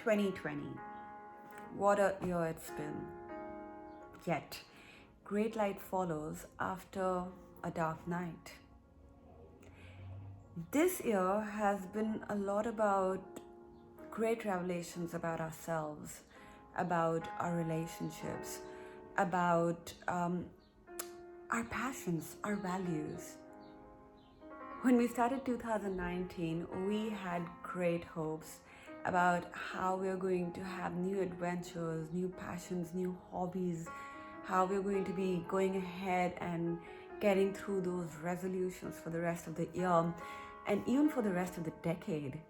2020. What a year it's been. Yet, great light follows after a dark night. This year has been a lot about great revelations about ourselves, about our relationships, about our passions, our values. When we started 2019, we had great hopes about how we're going to have new adventures, new passions, new hobbies, how we're going to be going ahead and getting through those resolutions for the rest of the year and even for the rest of the decade.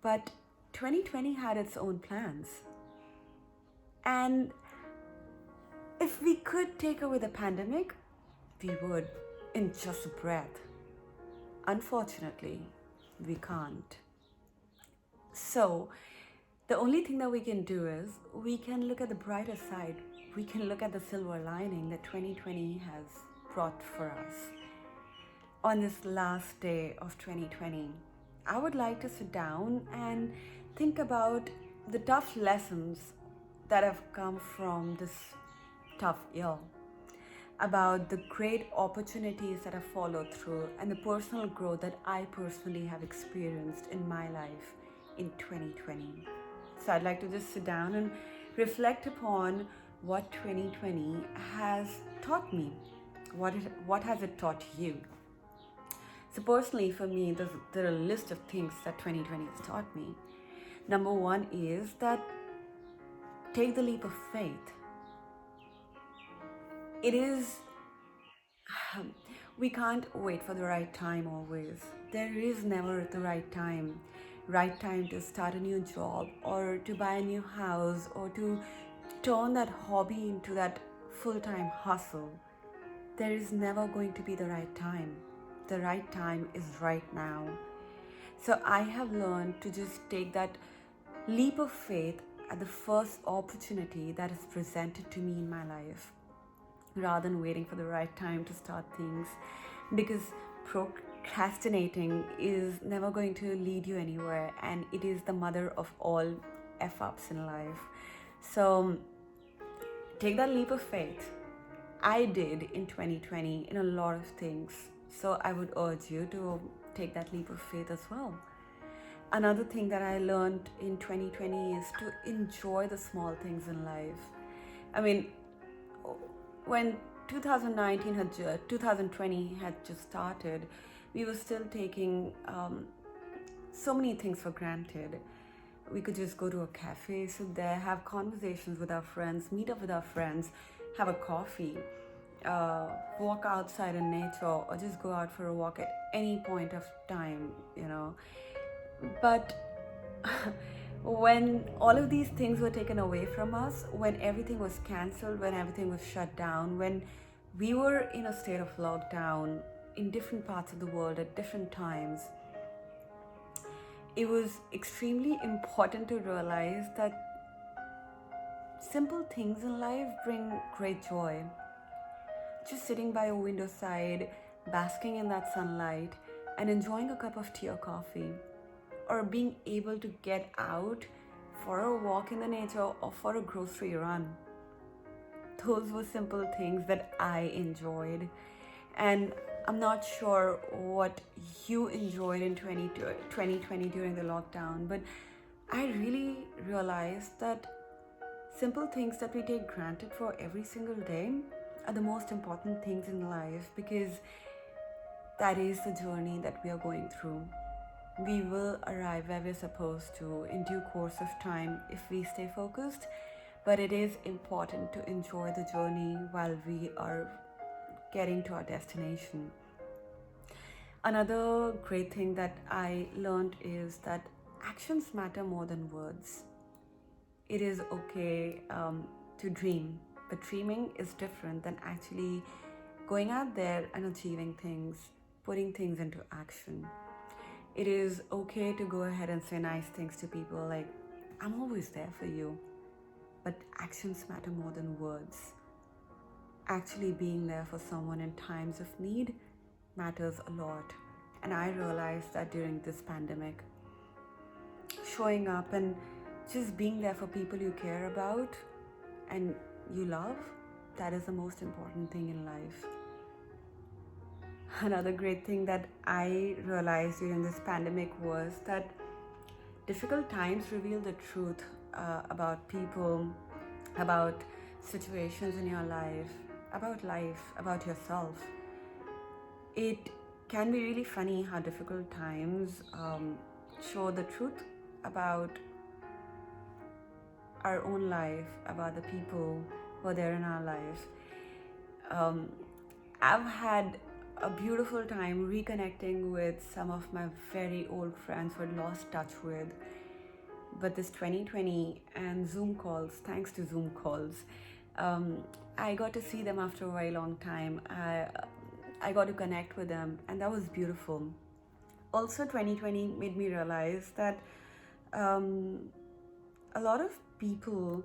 But 2020 had its own plans. And if we could take away the pandemic, we would in just a breath. Unfortunately, we can't. So, the only thing that we can do is we can look at the brighter side. We can look at the silver lining that 2020 has brought for us. On this last day of 2020, I would like to sit down and think about the tough lessons that have come from this tough year, about the great opportunities that have followed through and the personal growth that I personally have experienced in my life in 2020. So I'd like to just sit down and reflect upon what 2020 has taught me. What has it taught you? So personally for me, there are a list of things that 2020 has taught me. Number one is that take the leap of faith. It is, we can't wait for the right time always. There is never the right time. Right time to start a new job or to buy a new house or to turn that hobby into that full-time hustle. There is never going to be the right time. The right time is right now. So I have learned to just take that leap of faith at the first opportunity that is presented to me in my life, rather than waiting for the right time to start things, because procrastinating is never going to lead you anywhere, and it is the mother of all f-ups in life. So take that leap of faith. I did in 2020 in a lot of things, so I would urge you to take that leap of faith as well. Another thing that I learned in 2020 is to enjoy the small things in life. I mean, when 2020 had just started, we were still taking so many things for granted. We could just go to a cafe, sit there, have conversations with our friends, meet up with our friends, have a coffee, walk outside in nature, or just go out for a walk at any point of time, But when all of these things were taken away from us, when everything was cancelled, when everything was shut down, when we were in a state of lockdown in different parts of the world at different times, it was extremely important to realize that simple things in life bring great joy. Just sitting by a window side, basking in that sunlight, and enjoying a cup of tea or coffee, or being able to get out for a walk in the nature or for a grocery run. Those were simple things that I enjoyed. And I'm not sure what you enjoyed in 2020 during the lockdown, but I really realized that simple things that we take granted for every single day are the most important things in life, because that is the journey that we are going through. We will arrive where we're supposed to in due course of time if we stay focused, but it is important to enjoy the journey while we are getting to our destination. Another great thing that I learned is that actions matter more than words. It is okay to dream, but dreaming is different than actually going out there and achieving things, putting things into action. It is okay to go ahead and say nice things to people like, I'm always there for you. But actions matter more than words. Actually being there for someone in times of need matters a lot. And I realized that during this pandemic, showing up and just being there for people you care about and you love, that is the most important thing in life. Another great thing that I realized during this pandemic was that difficult times reveal the truth about people, about situations in your life, about yourself. It can be really funny how difficult times show the truth about our own life, about the people who are there in our life. I've had a beautiful time reconnecting with some of my very old friends who I'd lost touch with. But this 2020 and Zoom calls, thanks to Zoom calls, I got to see them after a very long time. I got to connect with them, and that was beautiful. Also, 2020 made me realize that a lot of people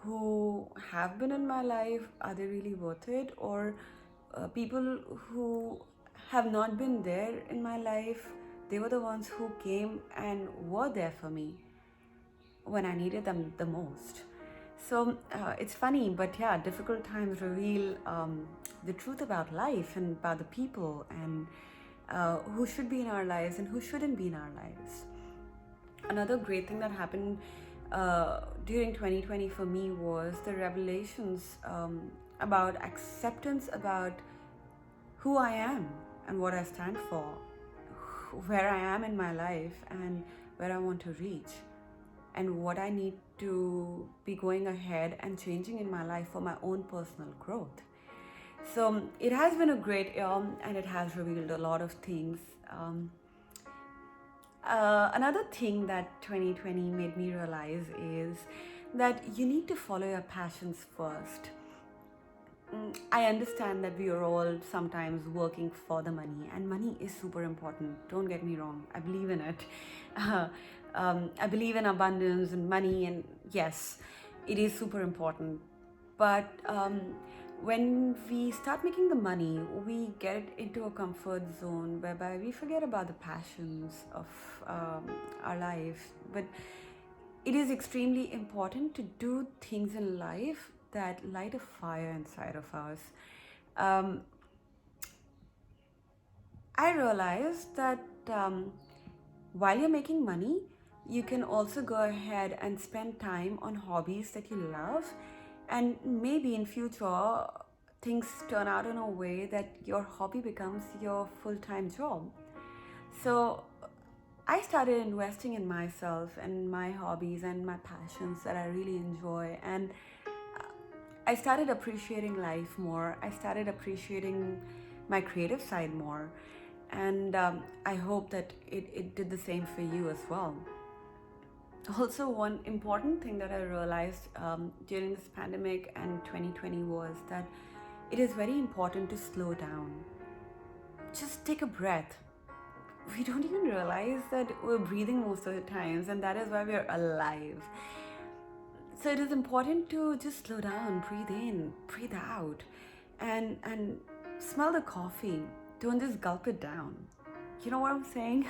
who have been in my life, are they really worth it? Or people who have not been there in my life, they were the ones who came and were there for me when I needed them the most. So it's funny, but yeah, difficult times reveal the truth about life and about the people, and who should be in our lives and who shouldn't be in our lives. Another great thing that happened during 2020 for me was the revelations about acceptance about who I am and what I stand for, where I am in my life and where I want to reach, and what I need to be going ahead and changing in my life for my own personal growth. So it has been a great year, and it has revealed a lot of things. Another thing that 2020 made me realize is that you need to follow your passions first. I understand that we are all sometimes working for the money, and money is super important. Don't get me wrong, I believe in it. I believe in abundance and money, and yes, it is super important. But when we start making the money, we get into a comfort zone whereby we forget about the passions of our life. But it is extremely important to do things in life that light a fire inside of us. I realized that while you're making money, you can also go ahead and spend time on hobbies that you love, and maybe in future things turn out in a way that your hobby becomes your full-time job. So I started investing in myself and my hobbies and my passions that I really enjoy, and I started appreciating life more. I started appreciating my creative side more, and I hope that it did the same for you as well. Also, one important thing that I realized during this pandemic and 2020 was that it is very important to slow down. Just take a breath. We don't even realize that we're breathing most of the times, and that is why we're alive. So it is important to just slow down, breathe in, breathe out, and smell the coffee. Don't just gulp it down. You know what I'm saying?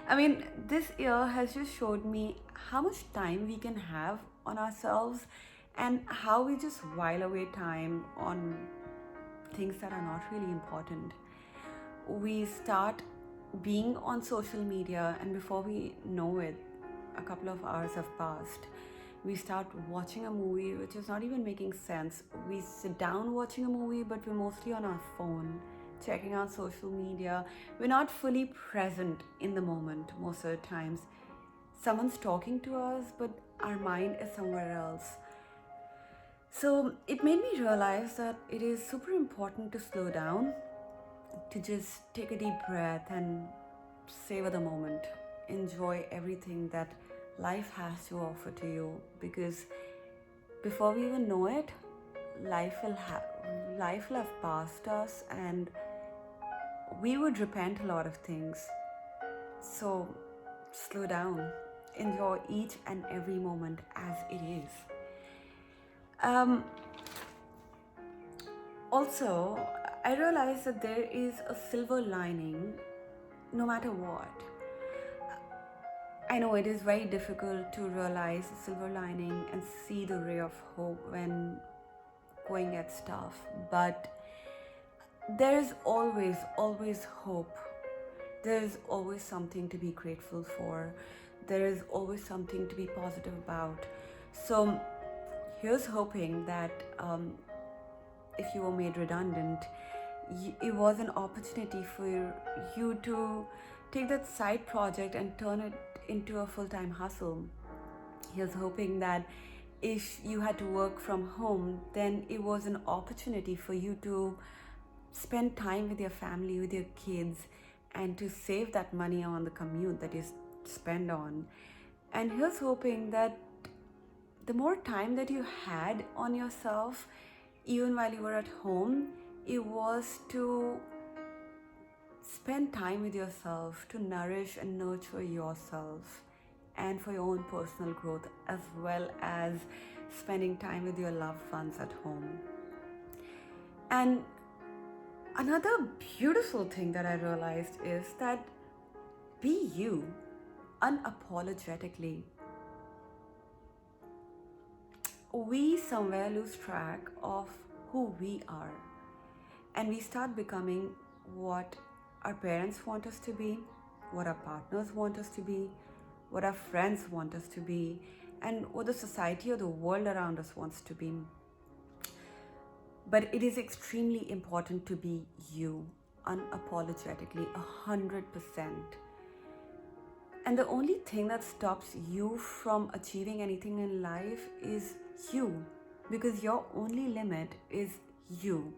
I mean, this year has just showed me how much time we can have on ourselves, and how we just while away time on things that are not really important. We start being on social media, and before we know it, a couple of hours have passed. We start watching a movie which is not even making sense. We sit down watching a movie, but we're mostly on our phone, checking out social media. We're not fully present in the moment most of the times. Someone's talking to us, but our mind is somewhere else. So it made me realize that it is super important to slow down, to just take a deep breath and savor the moment. Enjoy everything that life has to offer to you, because before we even know it, life will have passed us, and we would repent a lot of things. So slow down, enjoy each and every moment as it is. Also, I realized that there is a silver lining no matter what. I know it is very difficult to realize the silver lining and see the ray of hope when going at stuff, but there is always hope. There is always something to be grateful for. There is always something to be positive about. So here's hoping that if you were made redundant, it was an opportunity for you to take that side project and turn it into a full-time hustle. Here's hoping that if you had to work from home, then it was an opportunity for you to spend time with your family, with your kids, and to save that money on the commute that you spend on. And here's hoping that the more time that you had on yourself, even while you were at home, it was to spend time with yourself, to nourish and nurture yourself, and for your own personal growth, as well as spending time with your loved ones at home. And another beautiful thing that I realized is that be you unapologetically. We somewhere lose track of who we are, and we start becoming what our parents want us to be, what our partners want us to be, what our friends want us to be, and what the society or the world around us wants to be. But it is extremely important to be you unapologetically, 100%. And the only thing that stops you from achieving anything in life is you, because your only limit is you.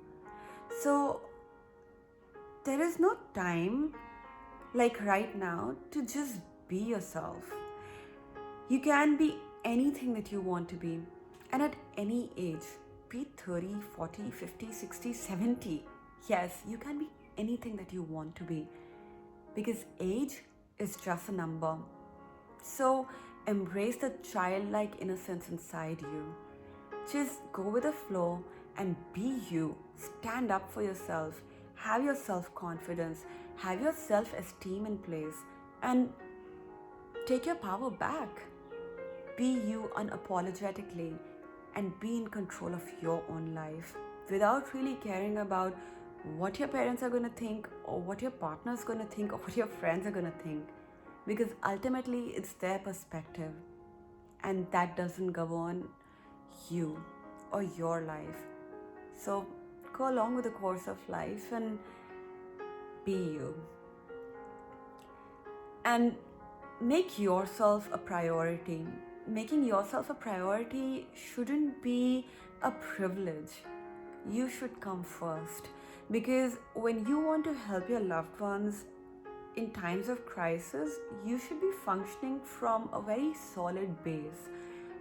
So there is no time like right now to just be yourself. You can be anything that you want to be, and at any age, be it 30, 40, 50, 60, 70. Yes, you can be anything that you want to be, because age is just a number. So embrace the childlike innocence inside you. Just go with the flow and be you. Stand up for yourself. Have your self-confidence. Have your self-esteem in place. And take your power back. Be you unapologetically and be in control of your own life without really caring about what your parents are going to think, or what your partner is going to think, or what your friends are going to think. Because ultimately it's their perspective, and that doesn't govern you or your life. So go along with the course of life and be you. And make yourself a priority. Making yourself a priority shouldn't be a privilege. You should come first. Because when you want to help your loved ones in times of crisis, you should be functioning from a very solid base.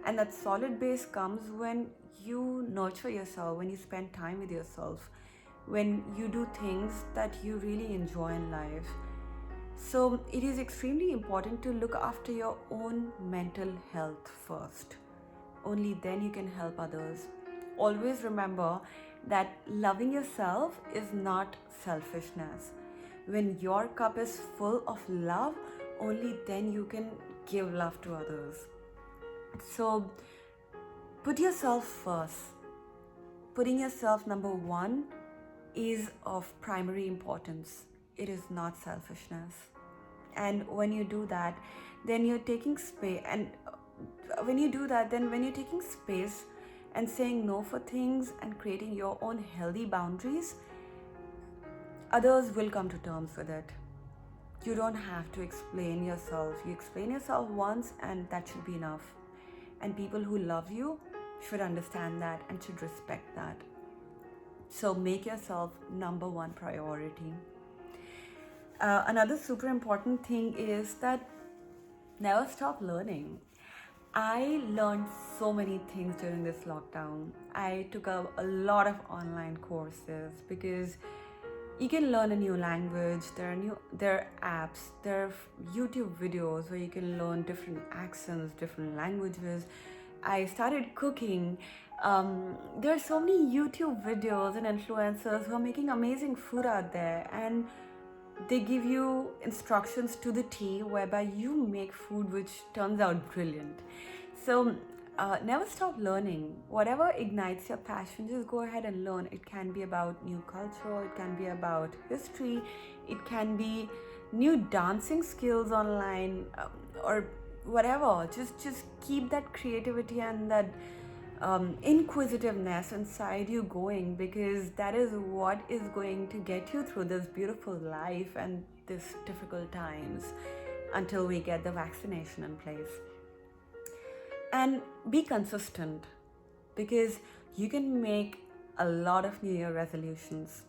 And that solid base comes when you nurture yourself, when you spend time with yourself, when you do things that you really enjoy in life. So it is extremely important to look after your own mental health first. Only then you can help others. Always remember that loving yourself is not selfishness. When your cup is full of love, only then you can give love to others. So put yourself first. Putting yourself number one is of primary importance. It is not selfishness. And when you do that, then you're taking space. And when you do that, then when you're taking space and saying no for things and creating your own healthy boundaries, others will come to terms with it. You don't have to explain yourself. You explain yourself once, and that should be enough. And people who love you should understand that and should respect that. So make yourself number one priority. Another super important thing is that never stop learning. I learned so many things during this lockdown. I took up a lot of online courses because you can learn a new language. There are apps, there are YouTube videos where you can learn different accents, different languages. I started cooking. There are so many YouTube videos and influencers who are making amazing food out there, and They give you instructions to the T whereby you make food which turns out brilliant. So never stop learning. Whatever ignites your passion, just go ahead and learn. It can be about new culture, it can be about history, it can be new dancing skills online, or whatever. Just keep that creativity and that inquisitiveness inside you going, because that is what is going to get you through this beautiful life and this difficult times until we get the vaccination in place. And be consistent, because you can make a lot of New Year resolutions,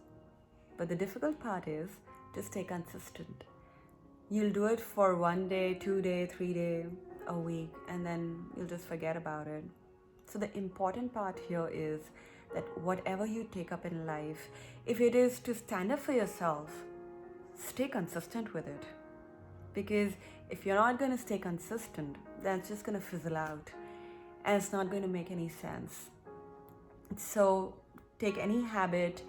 but the difficult part is to stay consistent. You'll do it for 1 day, 2 day, 3 day, a week, and then you'll just forget about it. So the important part here is that whatever you take up in life, if it is to stand up for yourself, stay consistent with it. Because if you're not going to stay consistent, then it's just going to fizzle out and it's not going to make any sense. So take any habit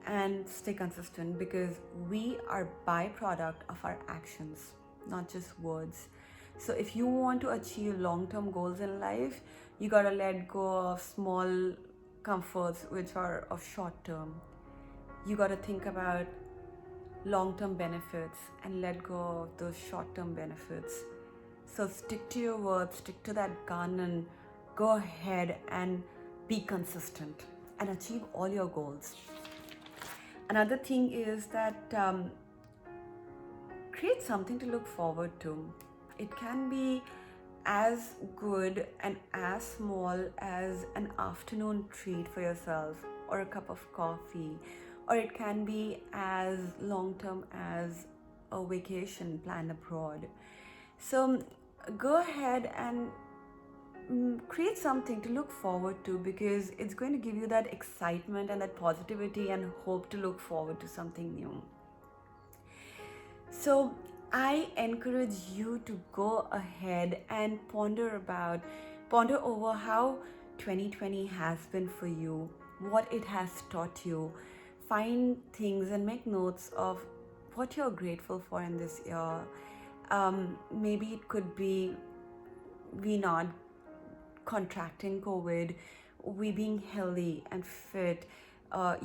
and stay consistent, because we are byproduct of our actions, not just words. So if you want to achieve long-term goals in life, you got to let go of small comforts which are of short term. You got to think about long-term benefits and let go of those short-term benefits. So stick to your words, stick to that gun, and go ahead and be consistent and achieve all your goals. Another thing is that create something to look forward to. It can be as good and as small as an afternoon treat for yourself or a cup of coffee, or it can be as long term as a vacation planned abroad. So go ahead and create something to look forward to, because it's going to give you that excitement and that positivity and hope to look forward to something new. So I encourage you to go ahead and ponder over how 2020 has been for you, what it has taught you. Find things and make notes of what you're grateful for in this year. Maybe it could be we not contracting COVID, we being healthy and fit,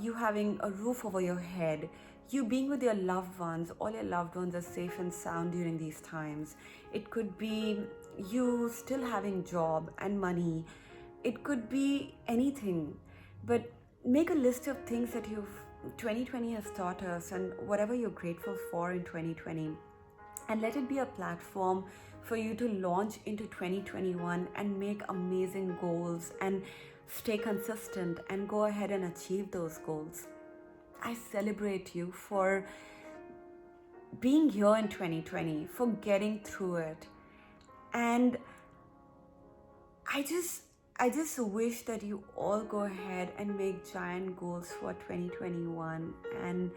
you having a roof over your head, you being with your loved ones, all your loved ones are safe and sound during these times. It could be you still having job and money. It could be anything. But make a list of things that 2020 has taught us, and whatever you're grateful for in 2020. And let it be a platform for you to launch into 2021 and make amazing goals and stay consistent and go ahead and achieve those goals. I celebrate you for being here in 2020, for getting through it. And I just wish that you all go ahead and make giant goals for 2021, and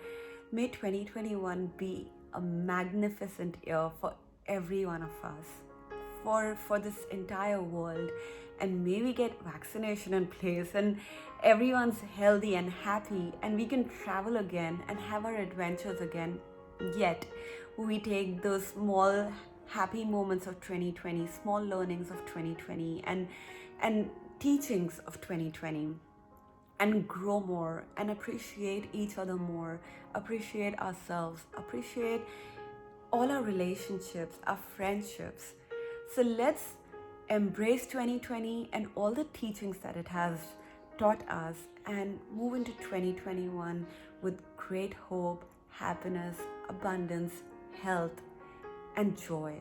may 2021 be a magnificent year for every one of us, for this entire world. And may we get vaccination in place and everyone's healthy and happy, and we can travel again and have our adventures again. Yet we take those small happy moments of 2020, small learnings of 2020, and teachings of 2020, and grow more and appreciate each other more, appreciate ourselves, appreciate all our relationships, our friendships. So let's embrace 2020 and all the teachings that it has taught us, and move into 2021 with great hope, happiness, abundance, health, and joy.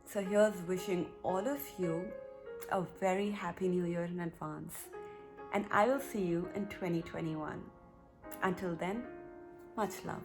So here's wishing all of you a very happy new year in advance. And I will see you in 2021. Until then, much love.